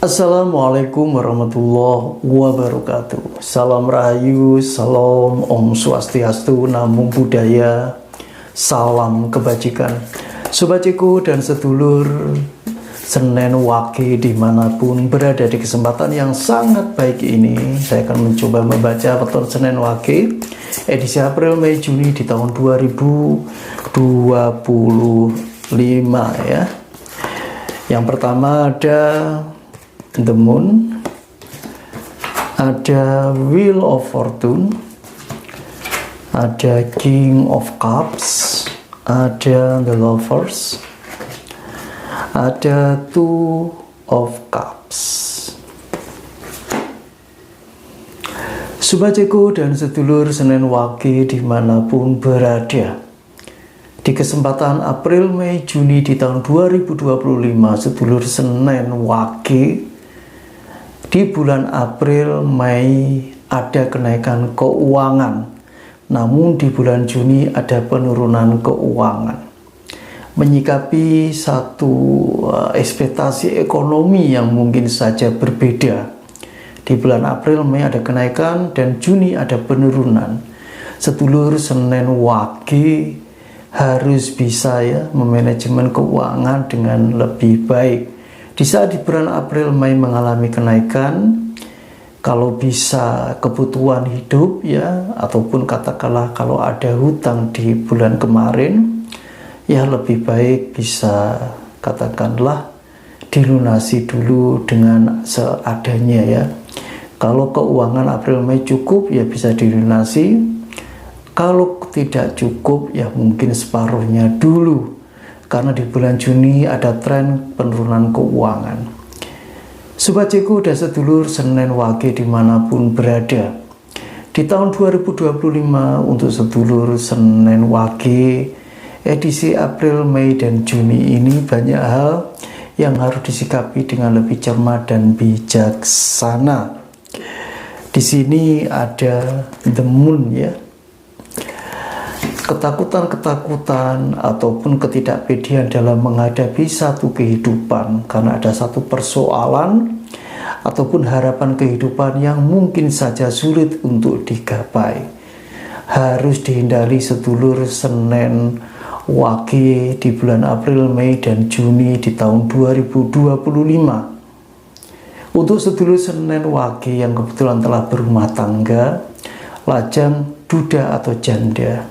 Assalamualaikum warahmatullahi wabarakatuh. Salam Rahayu, salam Om Swastiastu, Namo Buddhaya, salam kebajikan. Sobatku dan sedulur Senen Wage dimanapun berada, di kesempatan yang sangat baik ini saya akan mencoba membaca Weton Senen Wage edisi April, Mei, Juni di tahun 2025 ya. Yang pertama ada The Moon, ada Wheel of Fortune, ada King of Cups, ada The Lovers, ada Two of Cups. Sobatku dan sedulur Senen Wage dimanapun berada, di kesempatan April, Mei, Juni di tahun 2025, sedulur Senen Wage, di bulan April, Mei ada kenaikan keuangan, namun di bulan Juni ada penurunan keuangan. Menyikapi satu ekspektasi ekonomi yang mungkin saja berbeda. Di bulan April, Mei ada kenaikan dan Juni ada penurunan. Sedulur Senen Wage harus bisa ya memanajemen keuangan dengan lebih baik. Di saat di bulan April, Mei mengalami kenaikan, kalau bisa kebutuhan hidup ya, ataupun katakanlah kalau ada hutang di bulan kemarin, ya lebih baik bisa katakanlah dilunasi dulu dengan seadanya ya. Kalau keuangan April, Mei cukup ya bisa dilunasi, kalau tidak cukup ya mungkin separuhnya dulu. Karena di bulan Juni ada tren penurunan keuangan. Sobatku dan sedulur Senen Wage dimanapun berada, di tahun 2025 untuk sedulur Senen Wage edisi April, Mei, dan Juni ini banyak hal yang harus disikapi dengan lebih cermat dan bijaksana. Di sini ada The Moon ya. Ketakutan-ketakutan ataupun ketidakpedean dalam menghadapi satu kehidupan karena ada satu persoalan ataupun harapan kehidupan yang mungkin saja sulit untuk digapai, harus dihindari sedulur Senen Wage di bulan April, Mei, dan Juni di tahun 2025. Untuk sedulur Senen Wage yang kebetulan telah berumah tangga, lajang, duda, atau janda,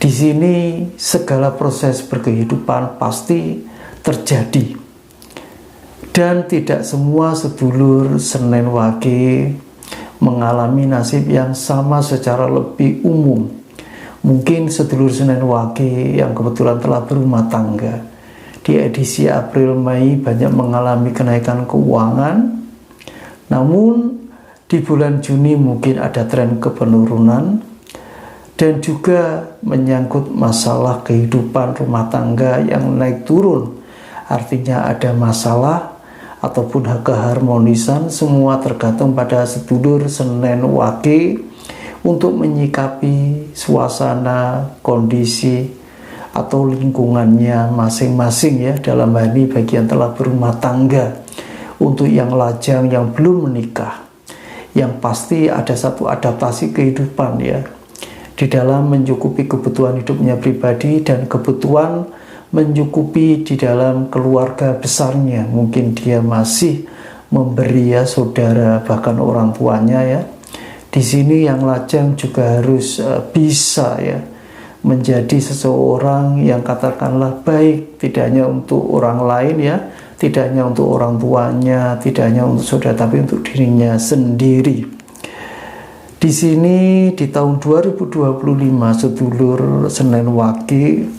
di sini segala proses berkehidupan pasti terjadi, dan tidak semua sedulur Senen Wage mengalami nasib yang sama secara lebih umum. Mungkin sedulur Senen Wage yang kebetulan telah berumah tangga di edisi April, Mei banyak mengalami kenaikan keuangan, namun di bulan Juni mungkin ada tren kepenurunan. Dan juga menyangkut masalah kehidupan rumah tangga yang naik turun. Artinya ada masalah ataupun keharmonisan, semua tergantung pada sedulur Senen Wage untuk menyikapi suasana, kondisi, atau lingkungannya masing-masing ya. Dalam hal ini bagi yang telah berumah tangga, untuk yang lajang yang belum menikah, yang pasti ada satu adaptasi kehidupan ya, di dalam mencukupi kebutuhan hidupnya pribadi dan kebutuhan mencukupi di dalam keluarga besarnya. Mungkin dia masih memberi ya saudara, bahkan orang tuanya ya. Di sini yang lajang juga harus bisa ya menjadi seseorang yang katakanlah baik, tidak hanya untuk orang lain ya, tidak hanya untuk orang tuanya, tidak hanya untuk saudara, tapi untuk dirinya sendiri. Di sini di tahun 2025 sedulur Senen Wage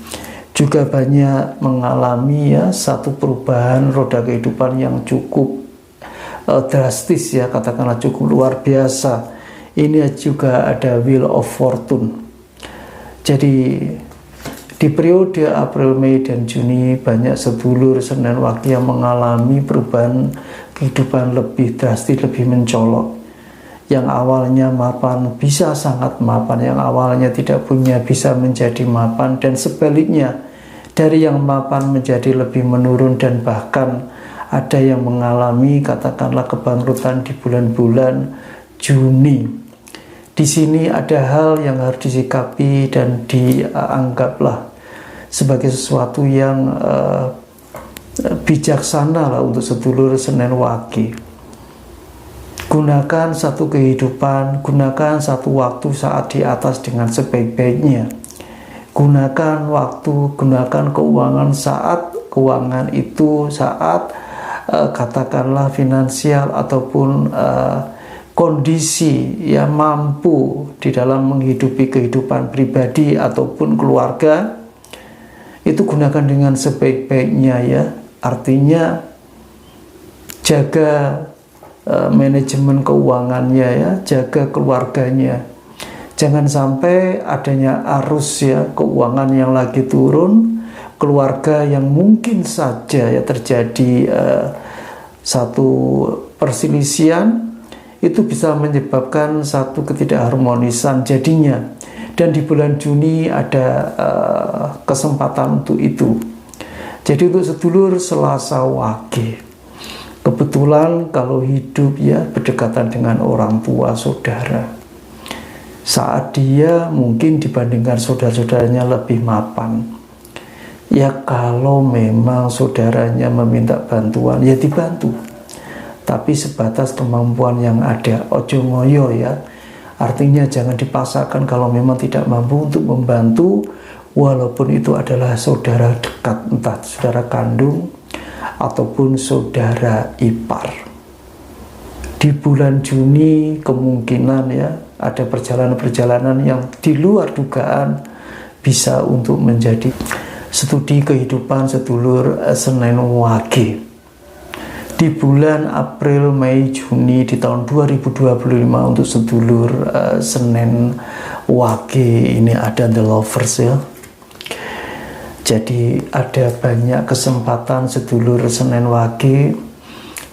juga banyak mengalami ya satu perubahan roda kehidupan yang cukup drastis ya, katakanlah cukup luar biasa. Ini juga ada Wheel of Fortune. Jadi di periode April, Mei, dan Juni banyak sedulur Senen Wage yang mengalami perubahan kehidupan lebih drastis, lebih mencolok. Yang awalnya mapan bisa sangat mapan, yang awalnya tidak punya bisa menjadi mapan, dan sebaliknya dari yang mapan menjadi lebih menurun, dan bahkan ada yang mengalami katakanlah kebangkrutan di bulan-bulan Juni. Di sini ada hal yang harus disikapi dan dianggaplah sebagai sesuatu yang bijaksana lah untuk sedulur Senen Wage. Gunakan satu kehidupan, gunakan satu waktu saat di atas dengan sebaik-baiknya. Gunakan waktu, gunakan keuangan saat keuangan itu saat katakanlah finansial ataupun kondisi yang mampu di dalam menghidupi kehidupan pribadi ataupun keluarga, itu gunakan dengan sebaik-baiknya ya. Artinya jaga manajemen keuangannya ya, jaga keluarganya. Jangan sampai adanya arus ya keuangan yang lagi turun, keluarga yang mungkin saja ya terjadi satu perselisihan, itu bisa menyebabkan satu ketidakharmonisan jadinya. Dan di bulan Juni ada kesempatan untuk itu. Jadi untuk sedulur Selasa Wage, kebetulan kalau hidup ya berdekatan dengan orang tua saudara, saat dia mungkin dibandingkan saudara-saudaranya lebih mapan, ya kalau memang saudaranya meminta bantuan ya dibantu, tapi sebatas kemampuan yang ada. Ojo ngoyo ya, artinya jangan dipaksakan kalau memang tidak mampu untuk membantu, walaupun itu adalah saudara dekat, entah saudara kandung ataupun saudara ipar. Di bulan Juni kemungkinan ya ada perjalanan-perjalanan yang di luar dugaan bisa untuk menjadi studi kehidupan sedulur Senen Wage. Di bulan April, Mei, Juni di tahun 2025 untuk sedulur Senen Wage ini ada The Lovers ya. Jadi ada banyak kesempatan sedulur Senen Wage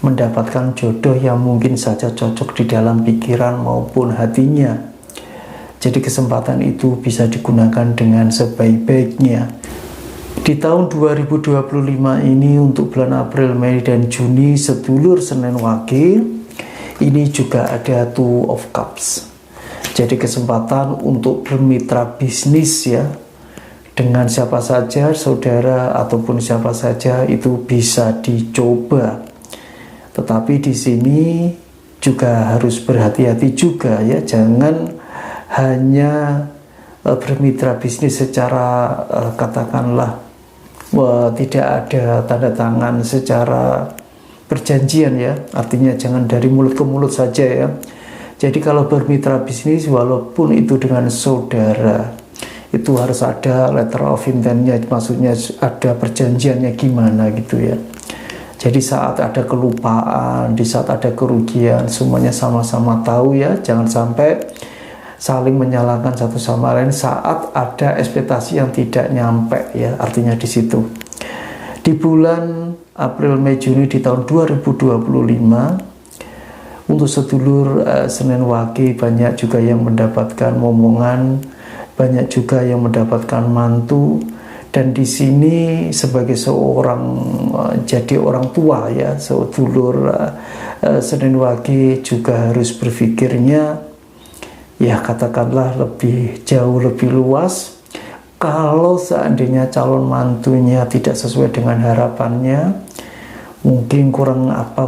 mendapatkan jodoh yang mungkin saja cocok di dalam pikiran maupun hatinya. Jadi kesempatan itu bisa digunakan dengan sebaik-baiknya. Di tahun 2025 ini untuk bulan April, Mei, dan Juni sedulur Senen Wage ini juga ada Two of Cups. Jadi kesempatan untuk bermitra bisnis ya, dengan siapa saja, saudara ataupun siapa saja itu bisa dicoba. Tetapi di sini juga harus berhati-hati juga ya, jangan hanya bermitra bisnis secara katakanlah tidak ada tanda tangan secara perjanjian ya, artinya jangan dari mulut ke mulut saja ya. Jadi kalau bermitra bisnis walaupun itu dengan saudara, itu harus ada letter of intent-nya, maksudnya ada perjanjiannya gimana gitu ya. Jadi saat ada kelupaan, di saat ada kerugian, semuanya sama-sama tahu ya, jangan sampai saling menyalahkan satu sama lain saat ada ekspektasi yang tidak nyampe ya, artinya di situ. Di bulan April, Mei, Juni di tahun 2025 untuk sedulur Senen Wage banyak juga yang mendapatkan momongan, banyak juga yang mendapatkan mantu, dan di sini sebagai seorang jadi orang tua ya, sedulur Senen Wage juga harus berpikirnya ya katakanlah lebih jauh, lebih luas. Kalau seandainya calon mantunya tidak sesuai dengan harapannya, mungkin kurang apa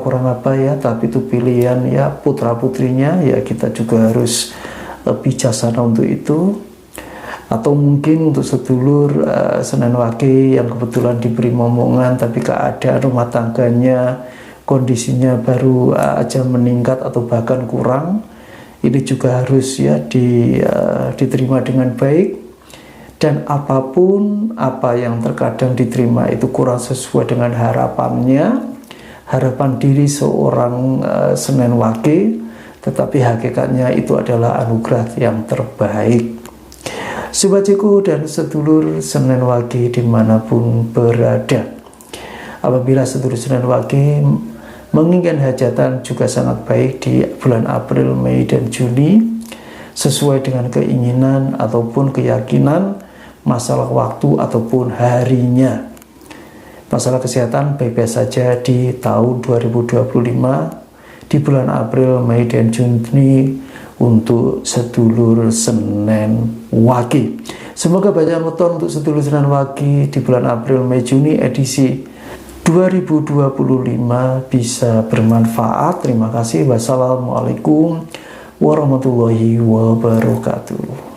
ya, tapi itu pilihan ya putra putrinya ya, kita juga harus bijaksana untuk itu. Atau mungkin untuk sedulur Senen Wage yang kebetulan diberi momongan tapi keadaan rumah tangganya kondisinya baru aja meningkat atau bahkan kurang, ini juga harus ya diterima dengan baik. Dan apapun apa yang terkadang diterima itu kurang sesuai dengan harapannya, harapan diri seorang Senen Wage, tetapi hakikatnya itu adalah anugerah yang terbaik. Sobatku dan sedulur Senen Wage dimanapun berada, apabila sedulur Senen Wage menginginkan hajatan juga sangat baik di bulan April, Mei, dan Juni sesuai dengan keinginan ataupun keyakinan, masalah waktu ataupun harinya. Masalah kesehatan baik-baik saja di tahun 2025, di bulan April, Mei, dan Juni untuk sedulur Senen Wage. Semoga bacaan weton untuk sedulur Senen Wage di bulan April, Mei, Juni edisi 2025 bisa bermanfaat. Terima kasih. Wassalamualaikum warahmatullahi wabarakatuh.